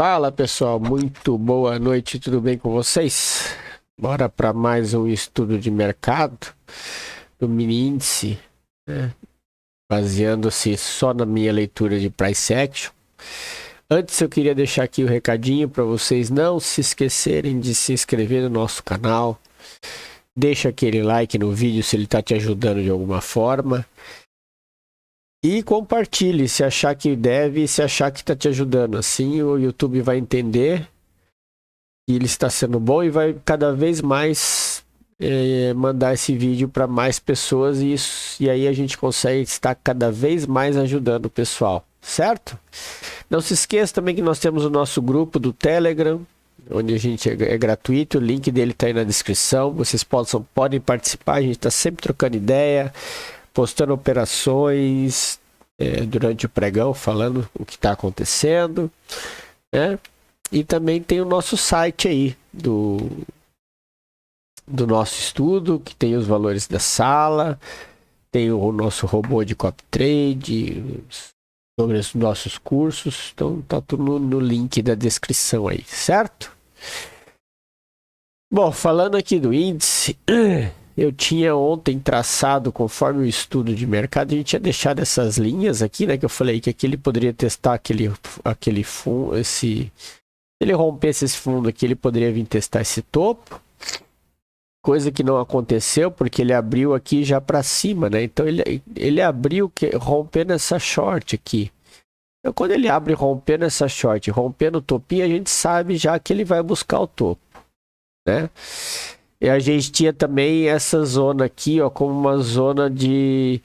Fala pessoal, muito boa noite, tudo bem com vocês? Bora para mais um estudo de mercado do mini índice, né? Baseando-se só na minha leitura de price action. Antes eu queria deixar aqui o recadinho para vocês não se esquecerem de se inscrever no nosso canal. Deixa aquele like no vídeo se ele está te ajudando de alguma forma. E compartilhe se achar que deve e se achar que está te ajudando. Assim o YouTube vai entender que ele está sendo bom e vai cada vez mais mandar esse vídeo para mais pessoas. E aí a gente consegue estar cada vez mais ajudando o pessoal, certo? Não se esqueça também que nós temos o nosso grupo do Telegram, onde a gente é gratuito. O link dele está aí na descrição. Vocês podem participar, a gente está sempre trocando ideia, postando operações durante o pregão, falando o que está acontecendo, né? E também tem o nosso site aí do nosso estudo, que tem os valores da sala, tem o nosso robô de copy trade, sobre os nossos cursos. Então tá tudo no link da descrição aí, certo? Bom, falando aqui do índice, eu tinha ontem traçado, conforme o estudo de mercado, a gente tinha deixado essas linhas aqui, né? Que eu falei que aqui ele poderia testar aquele fundo, se ele rompesse esse fundo aqui, ele poderia vir testar esse topo. Coisa que não aconteceu, porque ele abriu aqui já para cima, né? Então ele abriu rompendo essa short aqui. Então quando ele abre rompendo essa short, rompendo o topinho, a gente sabe já que ele vai buscar o topo, né? E a gente tinha também essa zona aqui, ó, como uma zona de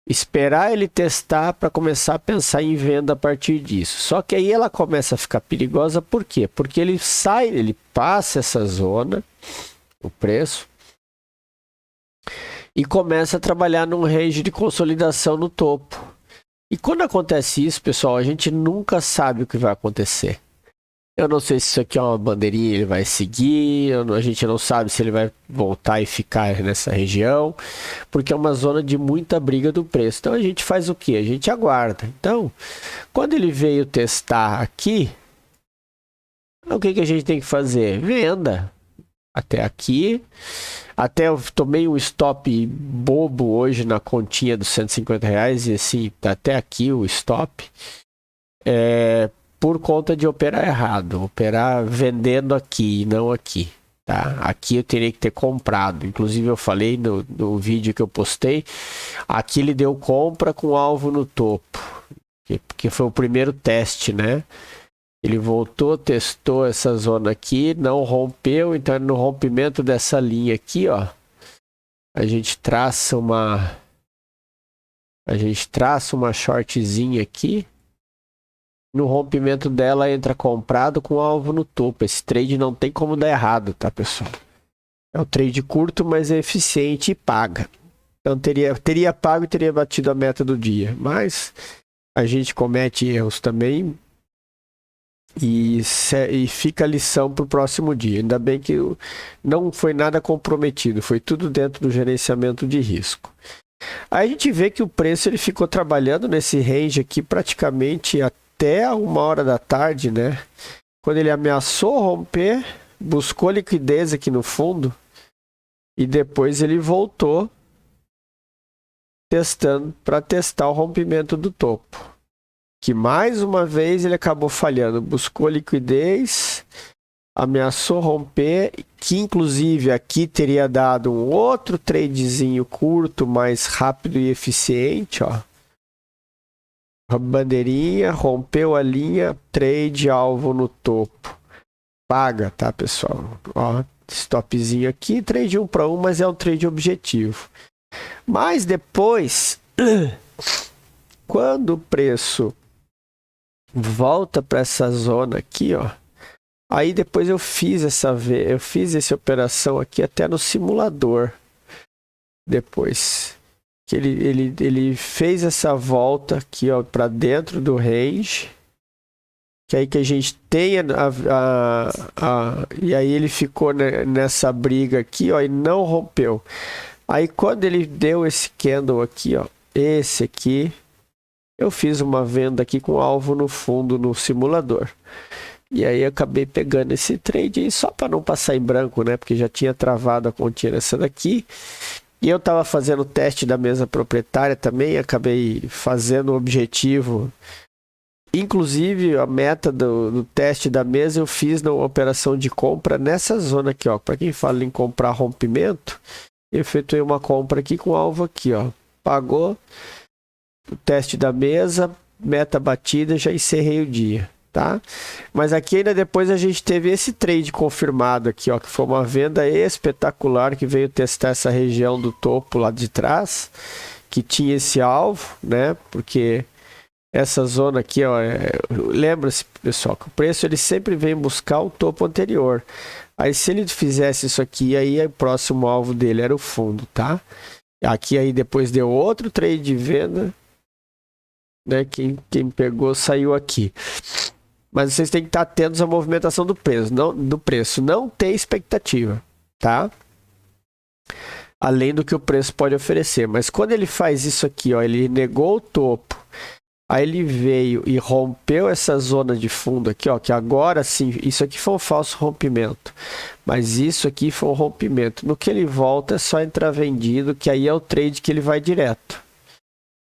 esperar ele testar para começar a pensar em venda a partir disso. Só que aí ela começa a ficar perigosa, por quê? Porque ele passa essa zona, o preço, e começa a trabalhar num range de consolidação no topo. E quando acontece isso, pessoal, a gente nunca sabe o que vai acontecer. Eu não sei se isso aqui é uma bandeirinha, ele vai seguir, a gente não sabe se ele vai voltar e ficar nessa região, porque é uma zona de muita briga do preço. Então a gente faz o quê? A gente aguarda. Então, quando ele veio testar aqui, o que a gente tem que fazer? Venda. Até aqui. Até eu tomei um stop bobo hoje na continha dos R$ 150 e assim, tá até aqui o stop. Por conta de operar errado, operar vendendo aqui e não aqui, tá? Aqui eu teria que ter comprado, inclusive eu falei no vídeo que eu postei, aqui ele deu compra com alvo no topo, porque foi o primeiro teste, né? Ele voltou, testou essa zona aqui, não rompeu, então no rompimento dessa linha aqui, ó, a gente traça uma shortzinha aqui. No rompimento dela entra comprado com alvo no topo. Esse trade não tem como dar errado, tá, pessoal? É um trade curto, mas é eficiente e paga. Então teria pago e teria batido a meta do dia. Mas a gente comete erros também e fica a lição para o próximo dia. Ainda bem que não foi nada comprometido, foi tudo dentro do gerenciamento de risco. Aí a gente vê que o preço ele ficou trabalhando nesse range aqui praticamente até 1h da tarde, né? Quando ele ameaçou romper, buscou liquidez aqui no fundo e depois ele voltou para testar o rompimento do topo, que mais uma vez ele acabou falhando. Buscou liquidez, ameaçou romper, que inclusive aqui teria dado um outro tradezinho curto, mais rápido e eficiente, ó. Bandeirinha, rompeu a linha, trade alvo no topo. Paga, tá, pessoal? Ó, stopzinho aqui, trade 1 para 1, mas é um trade objetivo. Mas depois, quando o preço volta para essa zona aqui, ó, aí depois eu fiz essa operação aqui até no simulador. Depois que ele fez essa volta aqui, ó, para dentro do range, que aí que a gente tem e aí ele ficou nessa briga aqui, ó, e não rompeu. Aí quando ele deu esse candle aqui, ó, esse aqui, eu fiz uma venda aqui com alvo no fundo no simulador. E aí eu acabei pegando esse trade aí só para não passar em branco, né? Porque já tinha travado a continha nessa daqui. E eu estava fazendo o teste da mesa proprietária também, acabei fazendo o objetivo. Inclusive, a meta do teste da mesa eu fiz na operação de compra nessa zona aqui, ó. Para quem fala em comprar rompimento, eu efetuei uma compra aqui com alvo aqui, ó. Pagou o teste da mesa, meta batida, já encerrei o dia, tá? Mas aqui ainda depois a gente teve esse trade confirmado aqui, ó, que foi uma venda espetacular que veio testar essa região do topo lá de trás, que tinha esse alvo, né? Porque essa zona aqui, ó, lembra-se, pessoal, que o preço ele sempre vem buscar o topo anterior. Aí se ele fizesse isso aqui, aí o próximo alvo dele era o fundo, tá? Aqui aí depois deu outro trade de venda, né? Quem pegou saiu aqui. Mas vocês têm que estar atentos à movimentação do preço. Não tem expectativa, tá? Além do que o preço pode oferecer. Mas quando ele faz isso aqui, ó, ele negou o topo. Aí ele veio e rompeu essa zona de fundo aqui, ó, que agora sim, isso aqui foi um falso rompimento. Mas isso aqui foi um rompimento. No que ele volta é só entrar vendido, que aí é o trade que ele vai direto.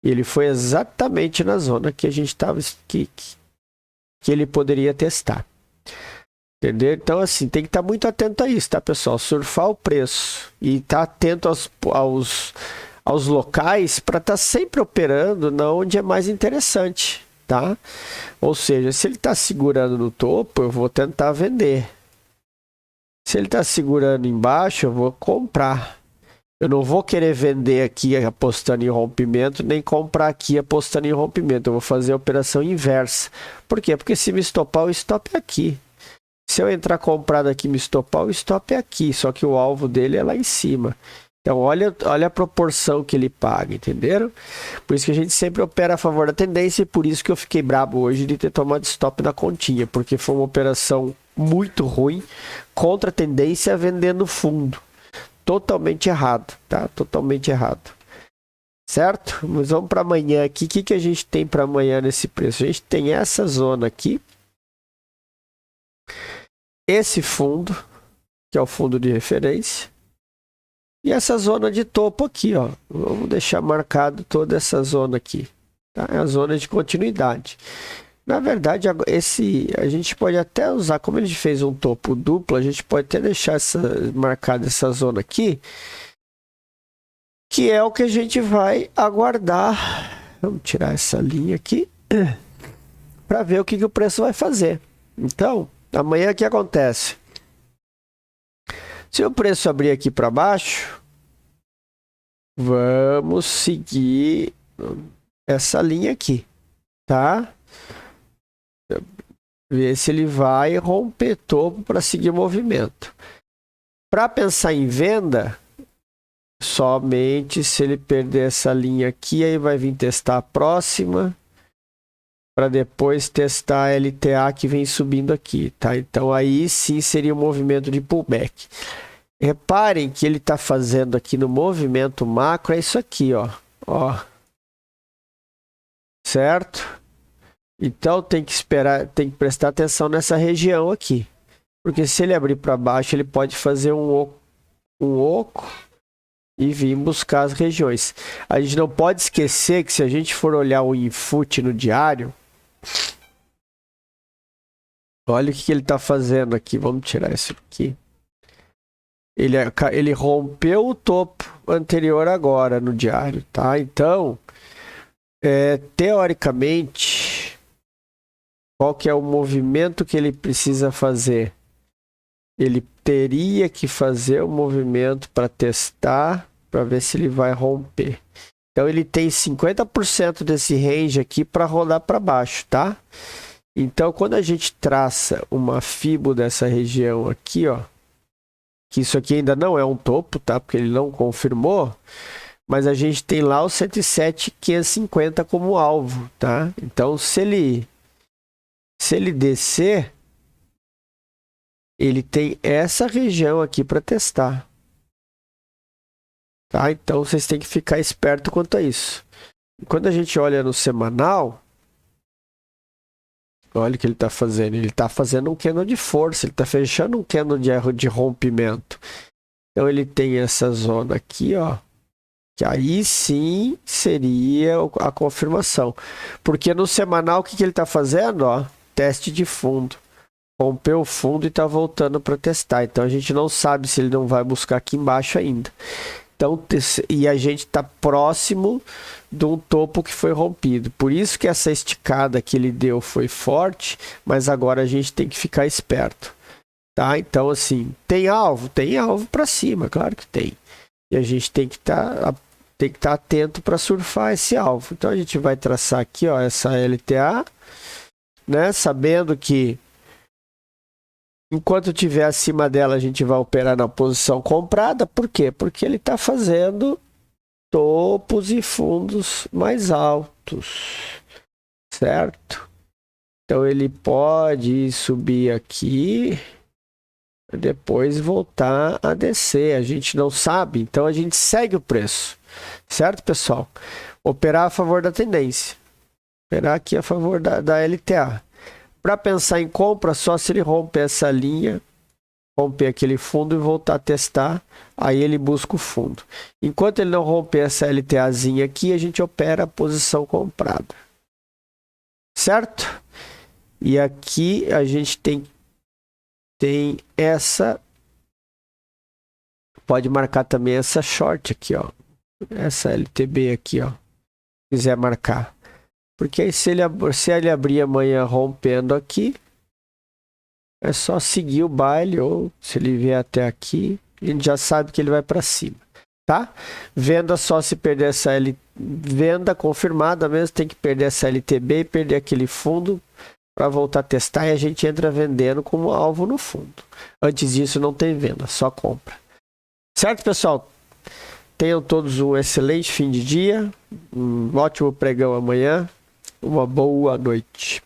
E ele foi exatamente na zona que a gente estava, que ele poderia testar. Entendeu? Então, assim, tem que estar muito atento a isso, tá, pessoal? Surfar o preço e estar atento aos locais para estar sempre operando na onde é mais interessante, tá? Ou seja, se ele está segurando no topo, eu vou tentar vender. Se ele está segurando embaixo, eu vou comprar. Eu não vou querer vender aqui apostando em rompimento, nem comprar aqui apostando em rompimento. Eu vou fazer a operação inversa. Por quê? Porque se me estopar, o stop é aqui. Se eu entrar comprado aqui e me estopar, o stop é aqui. Só que o alvo dele é lá em cima. Então, olha a proporção que ele paga, entenderam? Por isso que a gente sempre opera a favor da tendência e por isso que eu fiquei brabo hoje de ter tomado stop na continha, porque foi uma operação muito ruim contra a tendência vendendo fundo. Totalmente errado, tá? Totalmente errado. Certo? Mas vamos para amanhã aqui. O que a gente tem para amanhã nesse preço? A gente tem essa zona aqui. Esse fundo, que é o fundo de referência. E essa zona de topo aqui, ó. Vamos deixar marcado toda essa zona aqui. Tá? É a zona de continuidade. Na verdade, a gente pode até usar, como ele fez um topo duplo, a gente pode até deixar marcada essa zona aqui, que é o que a gente vai aguardar. Vamos tirar essa linha aqui, para ver o que o preço vai fazer. Então, amanhã o que acontece? Se o preço abrir aqui para baixo, vamos seguir essa linha aqui, tá? Ver se ele vai romper topo para seguir o movimento. Para pensar em venda, somente se ele perder essa linha aqui, aí vai vir testar a próxima, para depois testar a LTA que vem subindo aqui, tá? Então aí sim seria um movimento de pullback. Reparem que ele está fazendo aqui no movimento macro, é isso aqui, ó. Certo? Então tem que esperar, tem que prestar atenção nessa região aqui. Porque se ele abrir para baixo, ele pode fazer um oco e vir buscar as regiões. A gente não pode esquecer que se a gente for olhar o Infut no diário, olha o que ele está fazendo aqui. Vamos tirar isso aqui. Ele rompeu o topo anterior agora no diário, tá? Então, teoricamente, qual que é o movimento que ele precisa fazer? Ele teria que fazer o movimento para testar, para ver se ele vai romper. Então, ele tem 50% desse range aqui para rodar para baixo, tá? Então, quando a gente traça uma fibo dessa região aqui, ó, que isso aqui ainda não é um topo, tá? Porque ele não confirmou, mas a gente tem lá o 107.550 como alvo, tá? Então, se ele descer, ele tem essa região aqui para testar. Tá? Então, vocês têm que ficar esperto quanto a isso. Quando a gente olha no semanal, Olha o que ele está fazendo. Ele está fazendo um candle de força. Ele está fechando um candle de rompimento. Então ele tem essa zona aqui, ó. Que aí sim seria a confirmação. Porque no semanal, o que ele está fazendo? Ó, teste de fundo. Rompeu o fundo e está voltando para testar. Então a gente não sabe se ele não vai buscar aqui embaixo ainda. Então, e a gente está próximo de um topo que foi rompido. Por isso que essa esticada que ele deu foi forte, mas agora a gente tem que ficar esperto. Tá? Então, assim, tem alvo? Tem alvo para cima, claro que tem. E a gente tem que estar atento para surfar esse alvo. Então a gente vai traçar aqui, ó, essa LTA, né? Sabendo que enquanto estiver acima dela, a gente vai operar na posição comprada. Por quê? Porque ele está fazendo topos e fundos mais altos, certo? Então ele pode subir aqui, depois voltar a descer. A gente não sabe, então a gente segue o preço, certo, pessoal? Operar a favor da tendência, operar aqui a favor da LTA. Para pensar em compra, só se ele romper essa linha, romper aquele fundo e voltar a testar, aí ele busca o fundo. Enquanto ele não romper essa LTAzinha aqui, a gente opera a posição comprada. Certo? E aqui a gente tem essa, pode marcar também essa short aqui, ó. Essa LTB aqui, ó. Se quiser marcar. Porque aí se ele abrir amanhã rompendo aqui, é só seguir o baile, ou se ele vier até aqui, a gente já sabe que ele vai para cima, tá? Venda só se perder essa venda confirmada mesmo, tem que perder essa LTB e perder aquele fundo para voltar a testar, e a gente entra vendendo como alvo no fundo. Antes disso não tem venda, só compra. Certo, pessoal? Tenham todos um excelente fim de dia, um ótimo pregão amanhã. Uma boa noite.